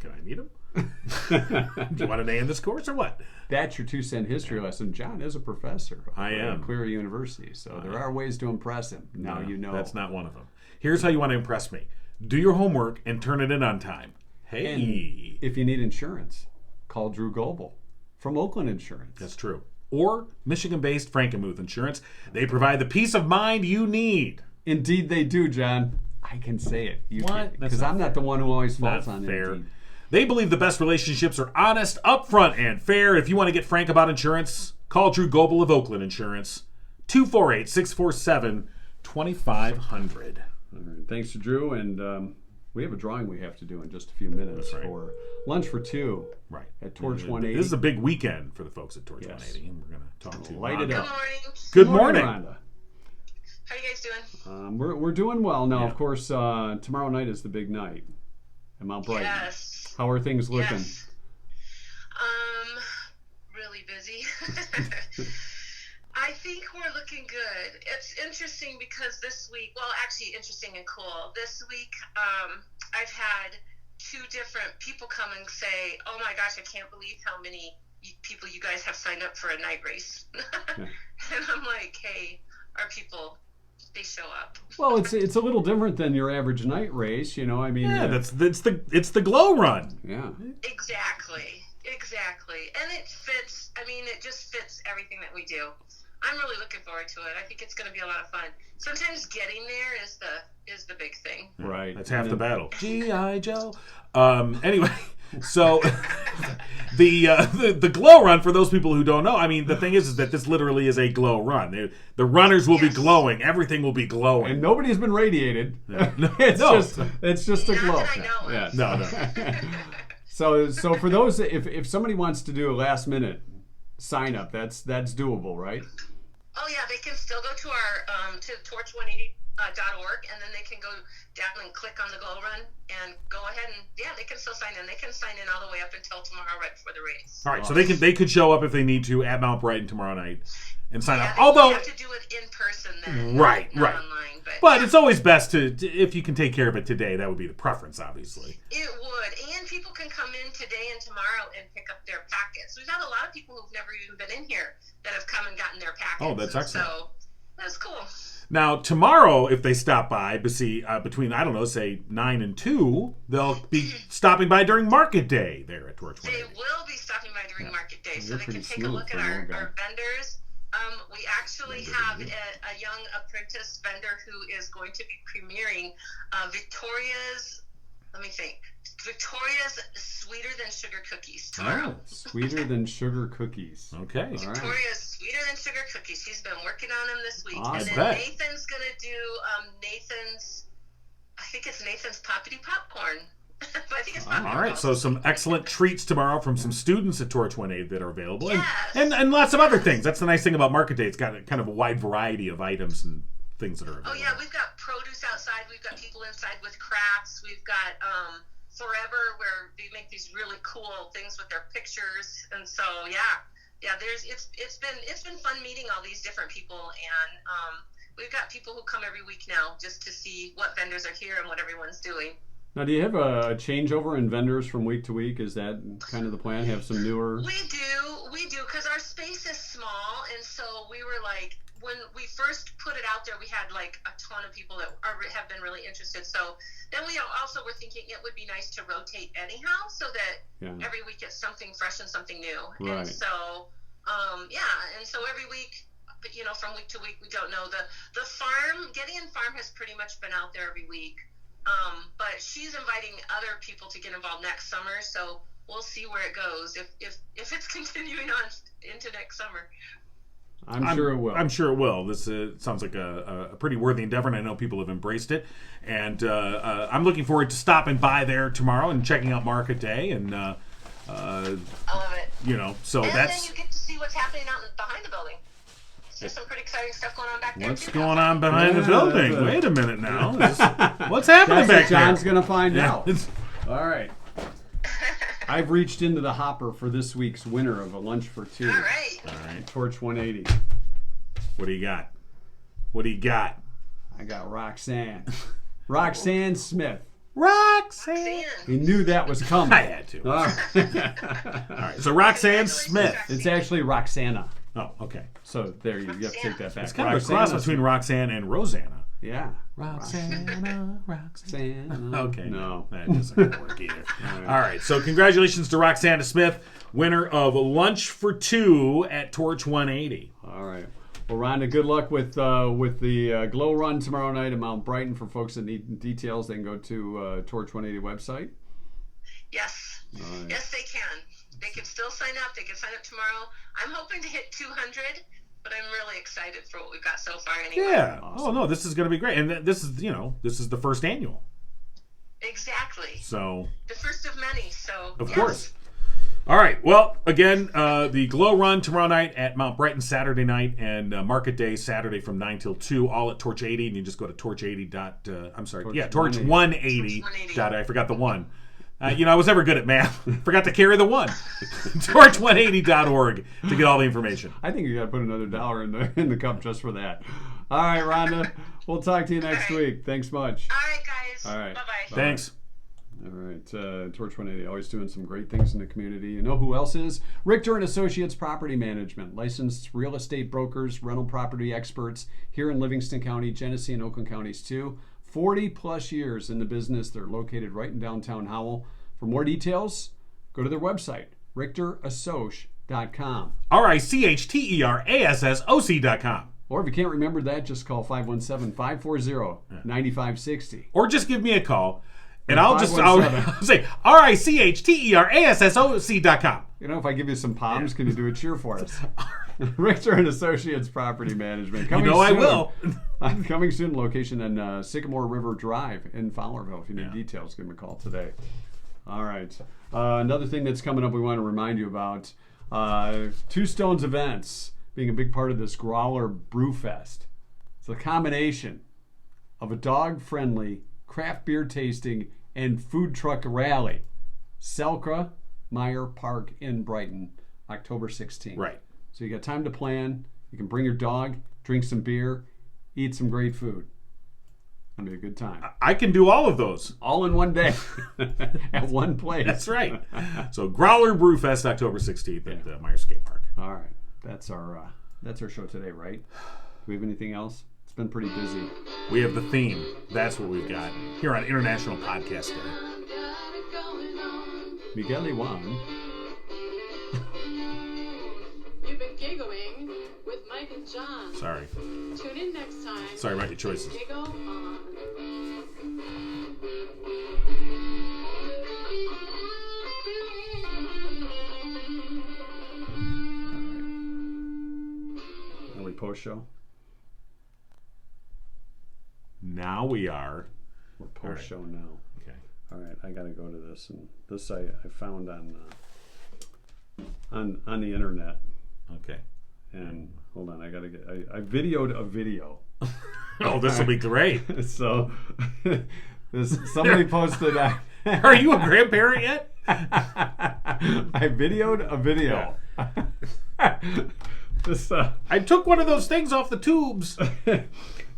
I meet him? Do you want an A in this course or what? That's your 2-cent history lesson. John is a professor. I am. At Clear University, so there are ways to impress him. Now you know. That's not one of them. Here's how you want to impress me. Do your homework and turn it in on time. Hey. And if you need insurance, call Drew Goebel from Oakland Insurance. That's true. Or Michigan-based Frankenmuth Insurance. They provide the peace of mind you need. Indeed they do, John. I can say it. What? Because I'm not the one who always falls Not on fair. Indeed. They believe the best relationships are honest, upfront, and fair. If you want to get frank about insurance, call Drew Goebel of Oakland Insurance. 248-647-2500. All right. Thanks to Drew, and we have a drawing we have to do in just a few minutes for Lunch for Two. Right. At Torch 180. This is a big weekend for the folks at Torch Yes. 180, and we're going to talk to Light it Good up. morning. Good morning. Rhonda. How you guys doing? We're doing well. Now, Yeah. of course, tomorrow night is the big night at Mount Brighton. Yes. How are things looking? Yes. Really busy. I think we're looking good. It's interesting because this week, well, actually interesting and cool. This week, I've had 2 different people come and say, oh my gosh, I can't believe how many people you guys have signed up for a night race. Yeah. And I'm like, hey, our people, they show up. Well, it's a little different than your average night race, you know. I mean, Yeah, it's the glow run. yeah. Exactly. And it fits, I mean, it just fits everything that we do. I'm really looking forward to it. I think it's going to be a lot of fun. Sometimes getting there is the big thing. Right. That's half the battle. G.I. Joe. Anyway, so the glow run, for those people who don't know, I mean, the thing is that this literally is a glow run. The runners will be glowing. Everything will be glowing. And nobody's been radiated. No. It's just a Not glow. that I know of. Yeah. No. So for those, if somebody wants to do a last minute sign up, that's doable, right? Oh yeah, they can still go to our to torch180.org, and then they can go down and click on the glow run and go ahead and they can still sign in. They can sign in all the way up until tomorrow, right before the race. All right, so they could show up if they need to at Mount Brighton tomorrow night and sign up. They Although have to do it in person then, Right. not online. But it's always best to if you can take care of it today. That would be the preference, obviously. It would, and people can come in today and tomorrow and pick up their packets. We've had a lot of people who've never even been in here that have come and gotten their packets. Oh, that's excellent. So that's cool. Now, tomorrow, if they stop by between, I don't know, say 9 and 2, they'll be stopping by during Market Day there at Torch They 180. will be stopping by during Market Day, so You're they can pretty take a smooth look for at an old guy. our vendors. We actually have a young apprentice vendor who is going to be premiering Victoria's Sweeter Than Sugar Cookies tomorrow. Oh, sweeter than sugar cookies. Okay. All right. Victoria's Sweeter Than Sugar Cookies. She's been working on them this week. I and then bet. Nathan's going to do Nathan's Poppity Popcorn. But I think it's popcorn. All right, so some excellent treats tomorrow from some students at Torch 180 that are available. Yes. And lots of other things. That's the nice thing about Market Day. It's got kind of a wide variety of items and things that are available. Oh yeah, we've got produce outside. We've got people inside with crafts. We've got Forever, where they make these really cool things with their pictures. And so it's been fun meeting all these different people, and we've got people who come every week now just to see what vendors are here and what everyone's doing. Now, do you have a changeover in vendors from week to week? Is that kind of the plan? Have some newer? We do, because our space is small, and so we were like, when we first put it out there, we had like a ton of people that have been really interested. So then we also were thinking it would be nice to rotate anyhow, so that every week it's something fresh and something new. Right. And so, and so every week, but from week to week, we don't know. The farm, Gideon Farm, has pretty much been out there every week. But she's inviting other people to get involved next summer, so we'll see where it goes if it's continuing on into next summer. I'm sure it will. I'm sure it will. This sounds like a pretty worthy endeavor, and I know people have embraced it. And I'm looking forward to stopping by there tomorrow and checking out Market Day. And I love it. So and that's then you get to see what's happening out behind the building. There's some pretty exciting stuff going on back there. what's too. going on behind the Yeah, building. that's Wait a minute now. What's happening That's back what John's there? going to find Yeah, out. All right. I've reached into the hopper for this week's winner of a lunch for two. All right. All right. Torch 180. What do you got? What do you got? I got Roxanne. Roxanne Smith. Roxanne. We knew that was coming. I had to. All All right. So Roxanne Smith. It's actually Roxana. Oh, okay. So there you have to take that back. It's kind of a cross between Roxanne and Rosanna. Yeah. Roxanna. Okay. No. That doesn't work either. All right. So congratulations to Roxanna Smith, winner of Lunch for Two at Torch 180. All right. Well, Rhonda, good luck with the Glow Run tomorrow night at Mount Brighton. For folks that need details, they can go to Torch 180 website. Yes. Right. Yes, they can. They can still sign up. They can sign up tomorrow. I'm hoping to hit 200, but I'm really excited for what we've got so far anyway. Yeah. Awesome. Oh no, this is going to be great, and this is the first annual. Exactly. So. The first of many. So. Of yes. course. All right. Well, again, the Glow Run tomorrow night at Mount Brighton Saturday night, and Market Day Saturday from 9 till 2, all at Torch 80. And you just go to torch180. Torch 180. I forgot the one. I was never good at math. Forgot to carry the one. Torch180.org to get all the information. I think you got to put another $1 in the cup just for that. All right, Rhonda. We'll talk to you next week. Thanks much. All right, guys. All right. Bye-bye. Thanks. All right, Torch 180, always doing some great things in the community. You know who else is? Richter and Associates Property Management, licensed real estate brokers, rental property experts here in Livingston County, Genesee, and Oakland counties too. 40 plus years in the business. They're located right in downtown Howell. For more details, go to their website, richterassoc.com. RICHTERASSOC.com. Or if you can't remember that, just call 517-540-9560. Or just give me a call. And I'll 517. say RICHTERASSOC.com. You know, if I give you some palms, can you do a cheer for us? Richter and Associates Property Management. Coming soon. I will. Coming soon. Location in Sycamore River Drive in Fowlerville. If you need details, give them a call today. All right. Another thing that's coming up we want to remind you about. Two Stones events being a big part of this Growler Brew Fest. It's a combination of a dog-friendly craft beer tasting and food truck rally. Selkra Meyer Park in Brighton, October 16th. Right. So you got time to plan. You can bring your dog, drink some beer, eat some great food. It'll be a good time. I can do all of those. All in one day at one place. That's right. So Growler Brewfest, October 16th at Meyer Skate Park. All right. That's our show today, right? Do we have anything else? It's been pretty busy. We have the theme. That's what we've got here on International Podcast Day. Miguel Iwan. You've been giggling with Mike and John. Sorry. Tune in next time. Sorry about your choices. Giggle on. Are we post-show? Now we are. We're post-show now. Okay. All right, I got to go to this, and this I found on the internet. Okay. And hold on, I videoed a video. Oh, this will be great. So somebody posted. Are you a grandparent yet? I videoed a video. This, I took one of those things off the tubes.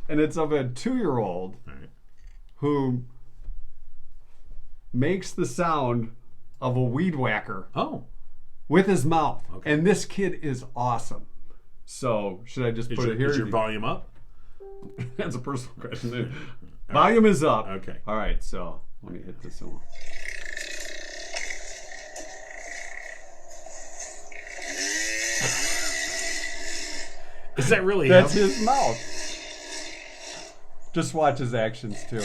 And it's of a 2-year-old who makes the sound of a weed whacker. Oh. With his mouth. Okay. And this kid is awesome. So, should I just put it here? Is your volume up? That's a personal question. Volume is up. Okay. All right, so let me hit this one. Is that really That's him? his mouth. Just watch his actions, too.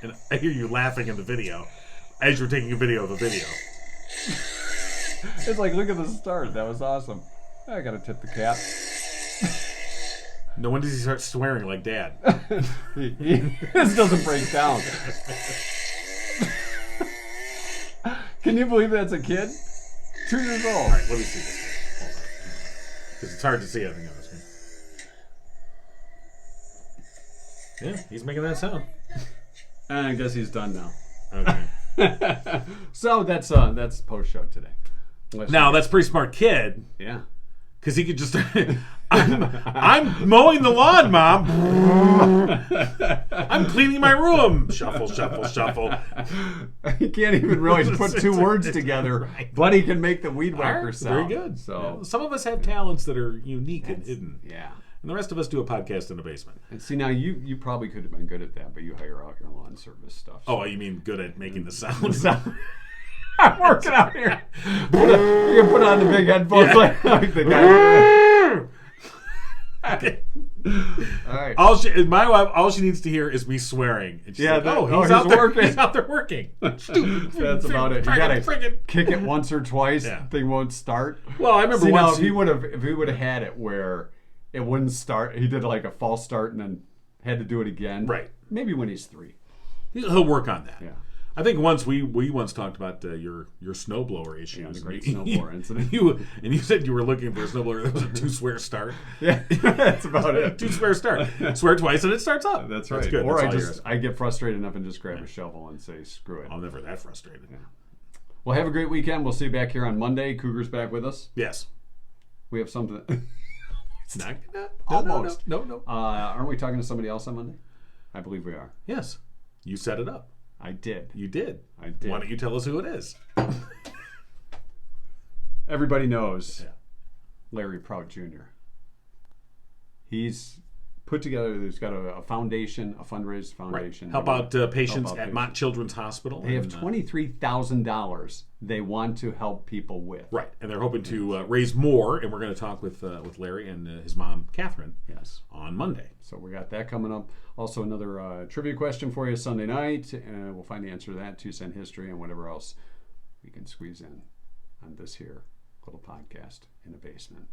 And I hear you laughing in the video as you're taking a video of a video. It's like, look at the start. That was awesome. I gotta tip the cap. No, when does he start swearing like Dad? This doesn't break down. Can you believe that's a kid? 2 years old. All right, let me see this. Hold on. Because it's hard to see everything on the screen. Yeah, he's making that sound. And I guess he's done now. Okay. So that's post show today. Now that's a pretty smart kid. Yeah. Because he could just I'm mowing the lawn, Mom. I'm cleaning my room. Shuffle, shuffle, shuffle. He can't even really put two words together, right. but he can make the weed whacker Right, sound. very good. So Yeah. Some of us have talents that are unique and hidden. yeah. And the rest of us do a podcast in the basement. And see, now you probably could have been good at that, but you hire out your lawn service stuff. Oh, you mean good at making the sound? I'm working out here. You can put on the big headphones like the guy. All right. My wife, all she needs to hear is me swearing. And she's like, he's out there working. He's out there working. Stupid. That's about it. You gotta friggin' kick it once or twice. Yeah. Thing won't start. Well, I remember See, now, once if he would have had it where it wouldn't start, he did like a false start and then had to do it again. Right. Maybe when he's 3. He'll work on that. Yeah. I think once we once talked about your snowblower issues. Yeah, the great snowblower incident. You said you were looking for a snowblower that was a 2-swear start. Yeah, that's about it. 2-swear start. Swear twice and it starts up. That's right. That's good. Or That's I get frustrated enough and just grab a shovel and say, screw it. I'm never that frustrated. Yeah. Well, have a great weekend. We'll see you back here on Monday. Cougar's back with us. Yes. We have something. Almost. No. Aren't we talking to somebody else on Monday? I believe we are. Yes. You set it up. I did. You did. I did. Why don't you tell us who it is? Everybody knows Yeah. Larry Prout Jr. He's put together, he's got a foundation, a fundraise foundation. Help out patients Help out at Mott Children's Hospital. They have and, $23,000 they want to help people with. Right, and they're hoping to raise more, and we're going to talk with Larry and his mom, Catherine, Yes. on Monday. So we got that coming up. Also, another trivia question for you Sunday night. We'll find the answer to that, 2 Cent History, and whatever else we can squeeze in on this here little podcast in the basement.